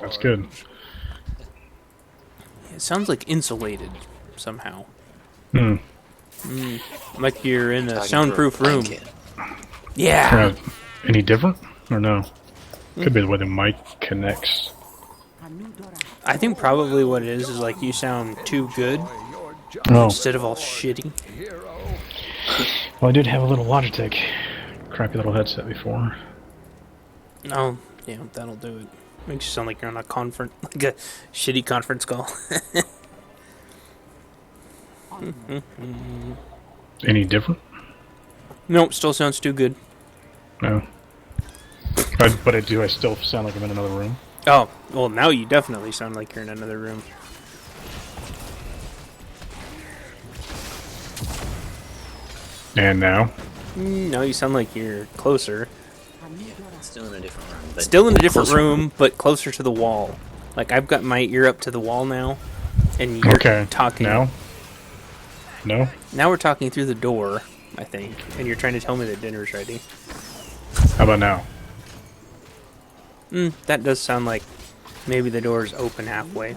That's good. It sounds like insulated somehow. Hmm. Like you're in a Talking soundproof through a room. blanket. Yeah. Any different? Or no? Could be the way the mic connects. I think probably what it is like you sound too good Oh. instead of all shitty. Well, I did have a little Logitech crappy little headset before. Oh, yeah, that'll do it. Makes you sound like you're on a conference, like a shitty conference call. Any different? Nope, still sounds too good. No. But I still sound like I'm in another room? Oh, well, now you definitely sound like you're in another room. And now? No, you sound like you're closer. Still in a different room. But Still in a different room, but closer to the wall. Like, I've got my ear up to the wall now, and you're talking. Now? No? Now we're talking through the door, I think, and you're trying to tell me that dinner's ready. How about now? That does sound like maybe the door's open halfway.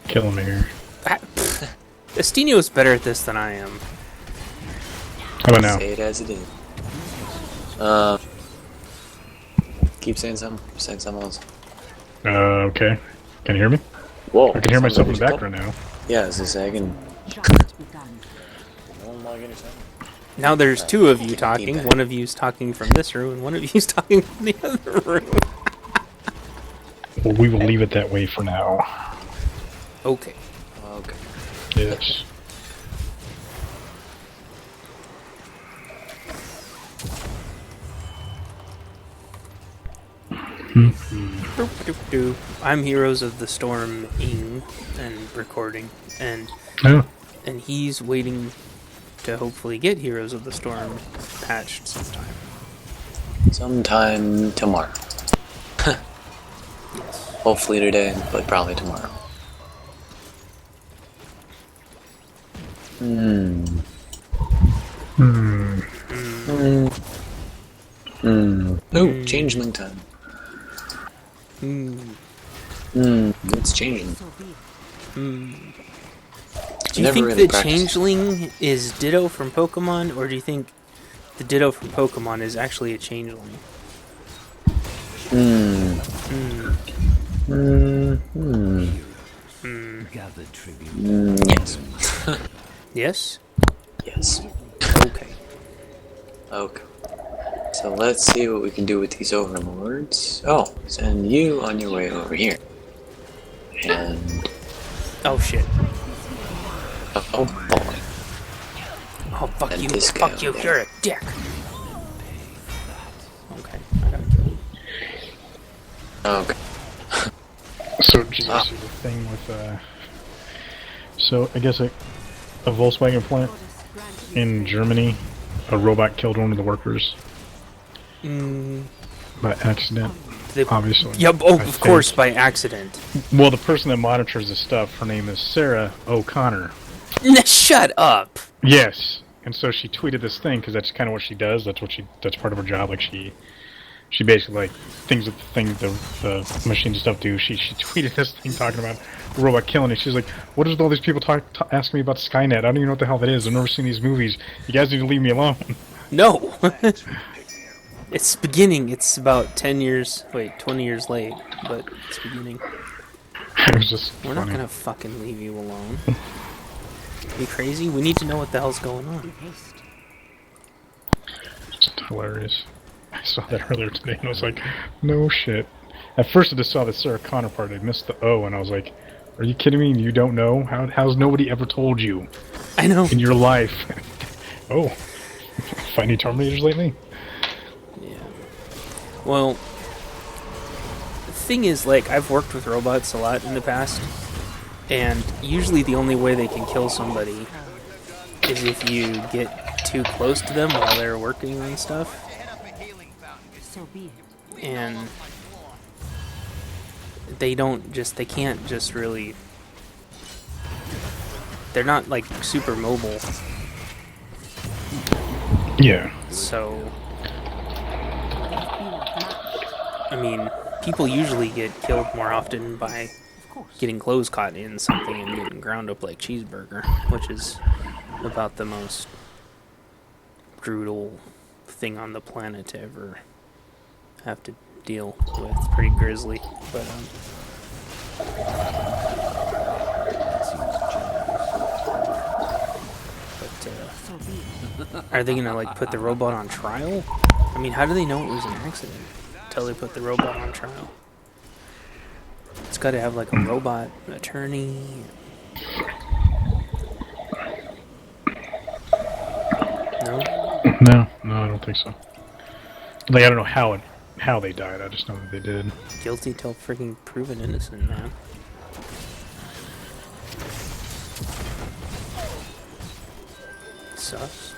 Killing me here. Estinio's better at this than I am. How about now? Say it as it is. Keep saying something. Saying something else. Okay. Can you hear me? Whoa. I can hear myself in the background now. Yeah, as I say, I can. Now there's two of you talking. One of you's talking from this room, and one of you's talking from the other room. Well, we will leave it that way for now. Okay. Okay. Yes. I'm Heroes of the Storm ing and recording, and Oh. and he's waiting to hopefully get Heroes of the Storm patched sometime. Sometime tomorrow. Hopefully today, but probably tomorrow. Oh, changeling time. It's changing. Do you think the changeling is Ditto from Pokemon, or do you think the Ditto from Pokemon is actually a changeling? Yes. Yes? Yes. Okay. Okay. So let's see what we can do with these overlords. Oh, send you on your way over here. And... Oh shit. oh boy. Oh fuck And you, this guy fuck you, over there. you're a dick. Okay, I gotta kill him. Okay. So, geez, the thing with, so, I guess a Volkswagen plant in Germany, a robot killed one of the workers. By accident, obviously. Yep, of course, by accident. Well, the person that monitors the stuff, her name is Sarah O'Connor. Shut up! Yes, and so she tweeted this thing, because that's kind of what she does, that's part of her job, like she basically, like, things that the machine stuff do, she tweeted this thing talking about the robot killing it. She's like, what is all these people asking me about Skynet? I don't even know what the hell that is, I've never seen these movies, you guys need to leave me alone. No! It's beginning, it's about 20 years late, but it's beginning. It was just We're funny. not gonna fucking leave you alone. You crazy? We need to know what the hell's going on. It's hilarious. I saw that earlier today and I was like, no shit. At first I just saw the Sarah Connor part, I missed the O, and I was like, are you kidding me? You don't know? How's nobody ever told you? I know. In your life? Oh. Finding Terminators lately? Yeah. Well, the thing is, like, I've worked with robots a lot in the past, and usually the only way they can kill somebody is if you get too close to them while they're working on stuff. And they can't just really, they're not like super mobile. Yeah. So I mean, people usually get killed more often by getting clothes caught in something and getting ground up like cheeseburger, which is about the most brutal thing on the planet to ever have to deal with. Pretty grisly, but are they gonna like put the robot on trial? I mean, how do they know it was an accident until they put the robot on trial? It's got to have like a robot attorney. No? No, I don't think so. Like, I don't know how they died. I just know that they did. Guilty till freaking proven innocent, man. Sucks.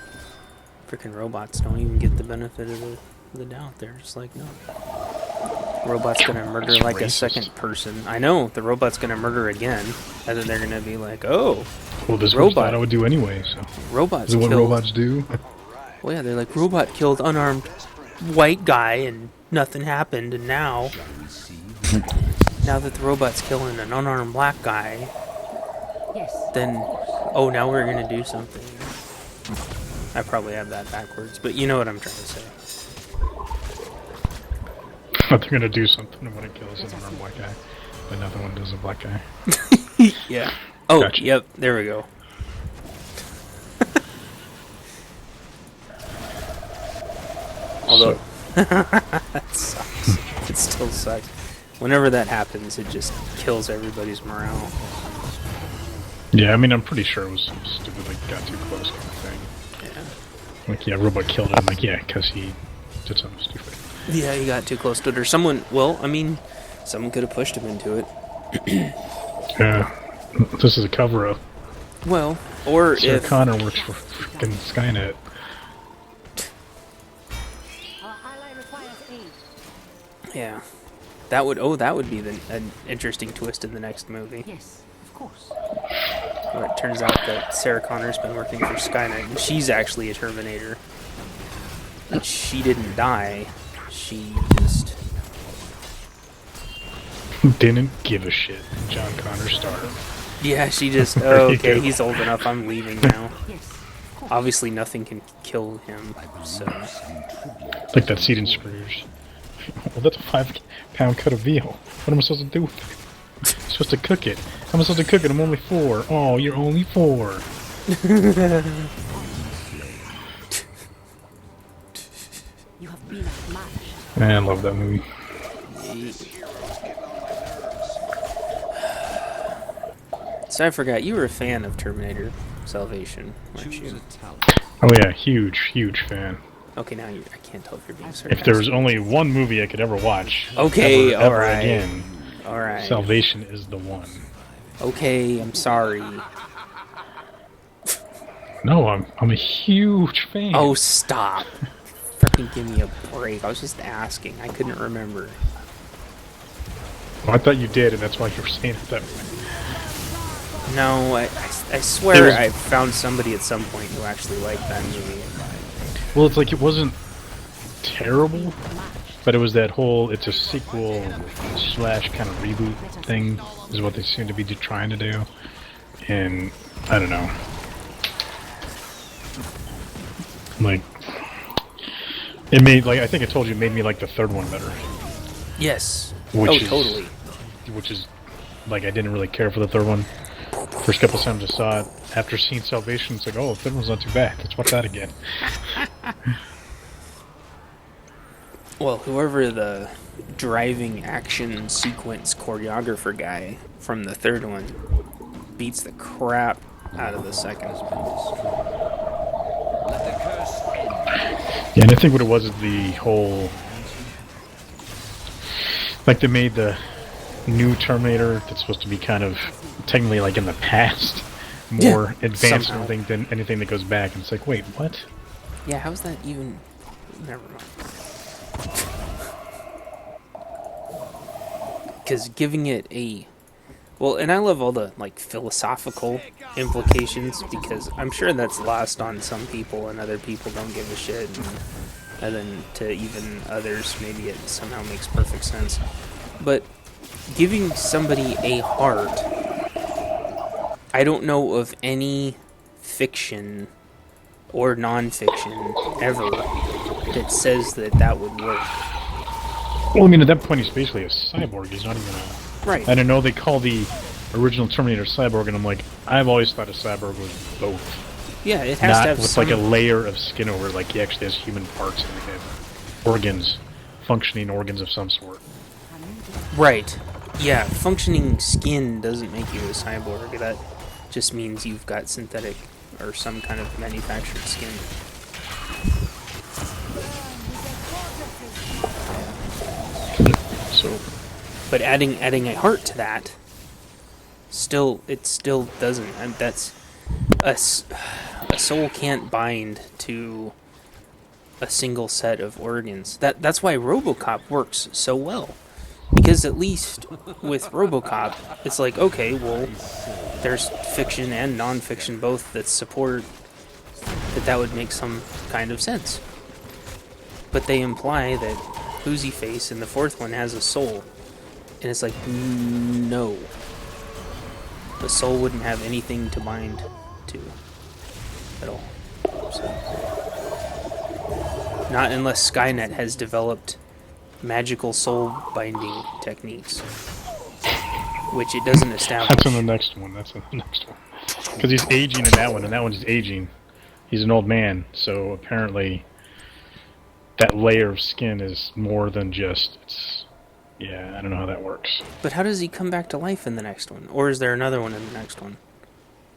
Freaking robots don't even get the benefit of the doubt. They're just like, no. Robot's gonna murder That's like a racist. second person. I know, the robot's gonna murder again. And then they're gonna be like, oh, Well, this was robot. what I would do anyway, so. Robots Is it what killed. robots do? Well, yeah, they're like, robot killed unarmed white guy and nothing happened, and now that the robot's killing an unarmed black guy, then, oh, now we're gonna do something. I probably have that backwards, but you know what I'm trying to say. But they're gonna do something when it kills an unarmed white guy, but another one does a black guy. Yeah. Oh, Gotcha. yep, there we go. Although, that sucks. It still sucks. Whenever that happens, it just kills everybody's morale. Yeah, I mean, I'm pretty sure it was stupid, like, got too close kind of thing. Yeah. Like, yeah, robot killed him. Like, yeah, because he did something stupid. Yeah, he got too close to it. Or someone, well, I mean, someone could have pushed him into it. Yeah, this is a cover-up. Well, or Sarah if... Connor works for freaking Skynet. Yeah. That would be an interesting twist in the next movie. Yes, of course. Where it turns out that Sarah Connor's been working for Skynet, and she's actually a Terminator. And she didn't die. She just... Didn't give a shit. John Connor star. Yeah, she just... There Oh, you okay, go. he's old enough, I'm leaving now. Yes, of course. Obviously nothing can kill him, so... Like that seed in Scrooge. Well, that's a 5-pound cut of veal. What am I supposed to do with it? I'm supposed to cook it. How am I supposed to cook it? I'm only 4. Oh, you're only 4. You have been outmatched. Man, I love that movie. So I forgot, you were a fan of Terminator Salvation, weren't you? Oh yeah, huge fan. Okay, now I can't tell if you're being sarcastic. If there was only one movie I could ever watch, Okay, ever alright. again, Alright. Salvation is the one. Okay, I'm sorry. No, I'm a huge fan. Oh, stop. Freaking give me a break. I was just asking. I couldn't remember. Well, I thought you did, and that's why you were saying it that way. No, I swear was- I found somebody at some point who actually liked that movie. Well, it's like it wasn't terrible, but it was that whole it's a sequel / kind of reboot thing is what they seem to be trying to do, and I don't know. Like it made I think I told you it made me like the third one better, Yes. Which is- totally. which is like I didn't really care for the third one. First couple times I saw it, after seeing Salvation, it's like, oh, the third one's not too bad. Let's watch that again. Well, whoever the driving action sequence choreographer guy from the third one beats the crap out of the second. Yeah, and I think what it was is the whole... Like, they made the new Terminator that's supposed to be kind of technically like in the past, more advanced and somehow. everything than anything that goes back. And it's like, wait, what? Yeah, how's that even... Never mind. Because giving it a... Well, and I love all the, like, philosophical implications, because I'm sure that's lost on some people, and other people don't give a shit. and then to even others, maybe it somehow makes perfect sense. But giving somebody a heart, I don't know of any fiction or non-fiction ever that says that that would work. Well, I mean, at that point, he's basically a cyborg. He's not even a... Right. And I know they call the original Terminator cyborg, and I'm like, I've always thought a cyborg was both. Yeah, it has Not to have with some... like a layer of skin over it, like he actually has human parts and he has organs, functioning organs of some sort. Right. Yeah, functioning skin doesn't make you a cyborg. That just means you've got synthetic or some kind of manufactured skin. So, But adding a heart to that, it still doesn't. And that's a soul can't bind to a single set of organs. That's why RoboCop works so well. Because at least with RoboCop, it's like, okay, well, there's fiction and non-fiction both that support that would make some kind of sense. But they imply that Boozy Face in the fourth one has a soul. And it's like, no. The soul wouldn't have anything to bind to at all. So, not unless Skynet has developed magical soul binding techniques, which it doesn't establish. that's in the next one. That's in the next one. Because he's aging in that one, and that one's aging. He's an old man, so apparently that layer of skin is more than just... Yeah, I don't know how that works. But how does he come back to life in the next one? Or is there another one in the next one?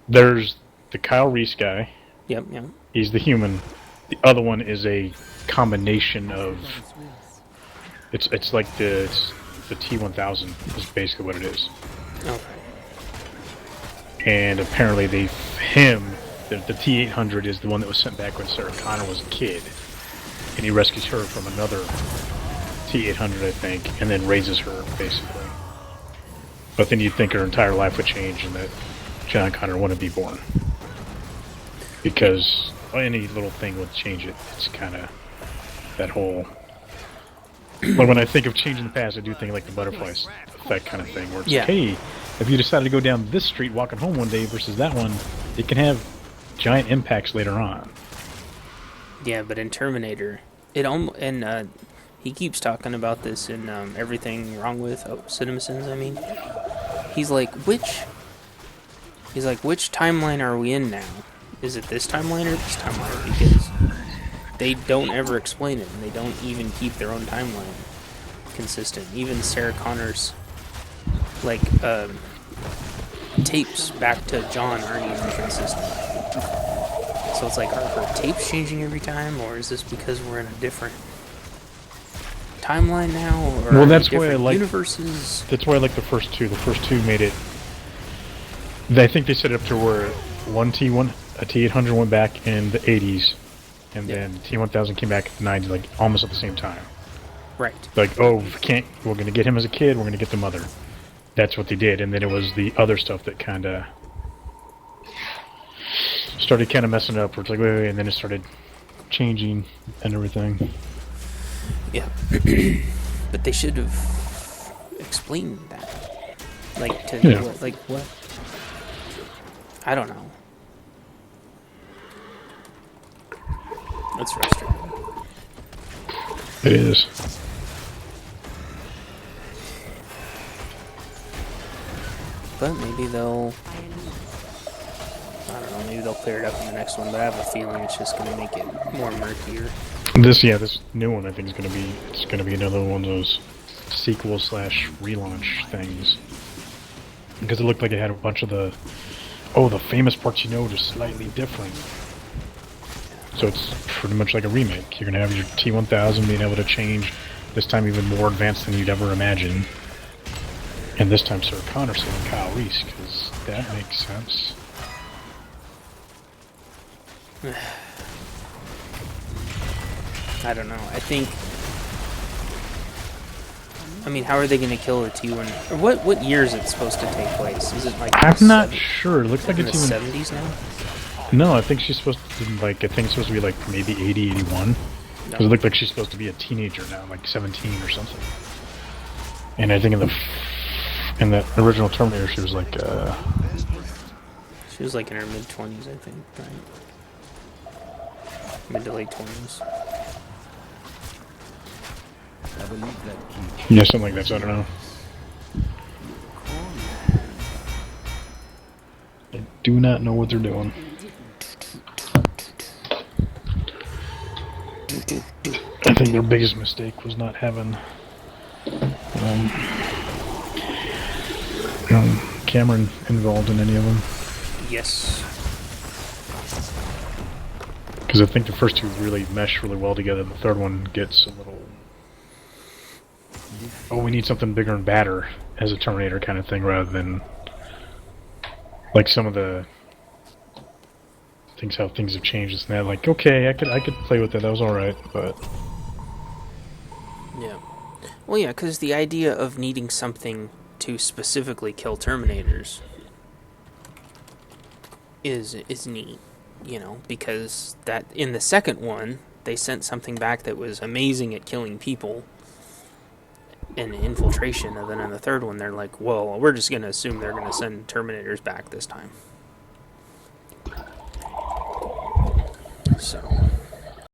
There's the Kyle Reese guy. Yep. He's the human. The other one is a combination of... It's like the T-1000 is basically what it is. Okay. And apparently the T-800 is the one that was sent back when Sarah Connor was a kid. And he rescues her from another T-800, I think, and then raises her, basically. But then you'd think her entire life would change and that John Connor wouldn't be born. Because any little thing would change it. It's kind of that whole... But when I think of change in the past, I do think like the butterfly effect kind of thing, where it's Yeah. like, hey, if you decided to go down this street walking home one day versus that one, it can have giant impacts later on. Yeah, but in Terminator, he keeps talking about this in Everything Wrong with CinemaSins. I mean, he's like, which timeline are we in now? Is it this timeline or this timeline? Because they don't ever explain it, and they don't even keep their own timeline consistent. Even Sarah Connor's tapes back to John aren't even consistent. So it's like, are her tapes changing every time, or is this because we're in a different timeline now, or Well, that's why I different like universes? That's why I like the first two. The first two made it. I think they set it up to where a T-800 went back in the 80s, and then T-1000 came back in the 90s, like almost at the same time. Right. Like, oh, we're gonna get him as a kid. We're gonna get the mother. That's what they did, and then it was the other stuff that kind of started kind of messing up. Where it's like, wait, and then it started changing and everything. Yeah. But they should have explained that. Like, what? I don't know. That's frustrating. It is. But maybe they'll... I don't know, maybe they'll clear it up in the next one, but I have a feeling it's just going to make it more murkier. This new one I think is going to be another one of those sequel / relaunch things. Because it looked like it had a bunch of the famous parts just slightly different. So it's pretty much like a remake. You're going to have your T-1000 being able to change, this time even more advanced than you'd ever imagine. And this time Sarah Connor and Kyle Reese, because that makes sense. I don't know. I mean, how are they going to kill the T1? Or what year is it supposed to take place? Is it like... I'm not sure. It looks like in it's the even... 70s now? No, I think she's supposed to, I think it's supposed to be like maybe 80, 81. Because it looked like she's supposed to be a teenager now, like 17 or something. And I think in the original Terminator, she was like, She was like in her mid-20s, I think, right? Mid to late 20s. yeah, something like that. So I don't know. I do not know what they're doing. I think their biggest mistake was not having Cameron involved in any of them. Yes. Because I think the first two really mesh really well together. The third one gets a little... Oh, we need something bigger and badder as a Terminator kind of thing, rather than like some of the things, how things have changed. It's not like, okay, I could play with that. That was all right, but Yeah. Well, yeah, because the idea of needing something to specifically kill Terminators is neat, you know, because that in the second one they sent something back that was amazing at killing people and infiltration, and then in the third one they're like, well, we're just gonna assume they're gonna send Terminators back this time. So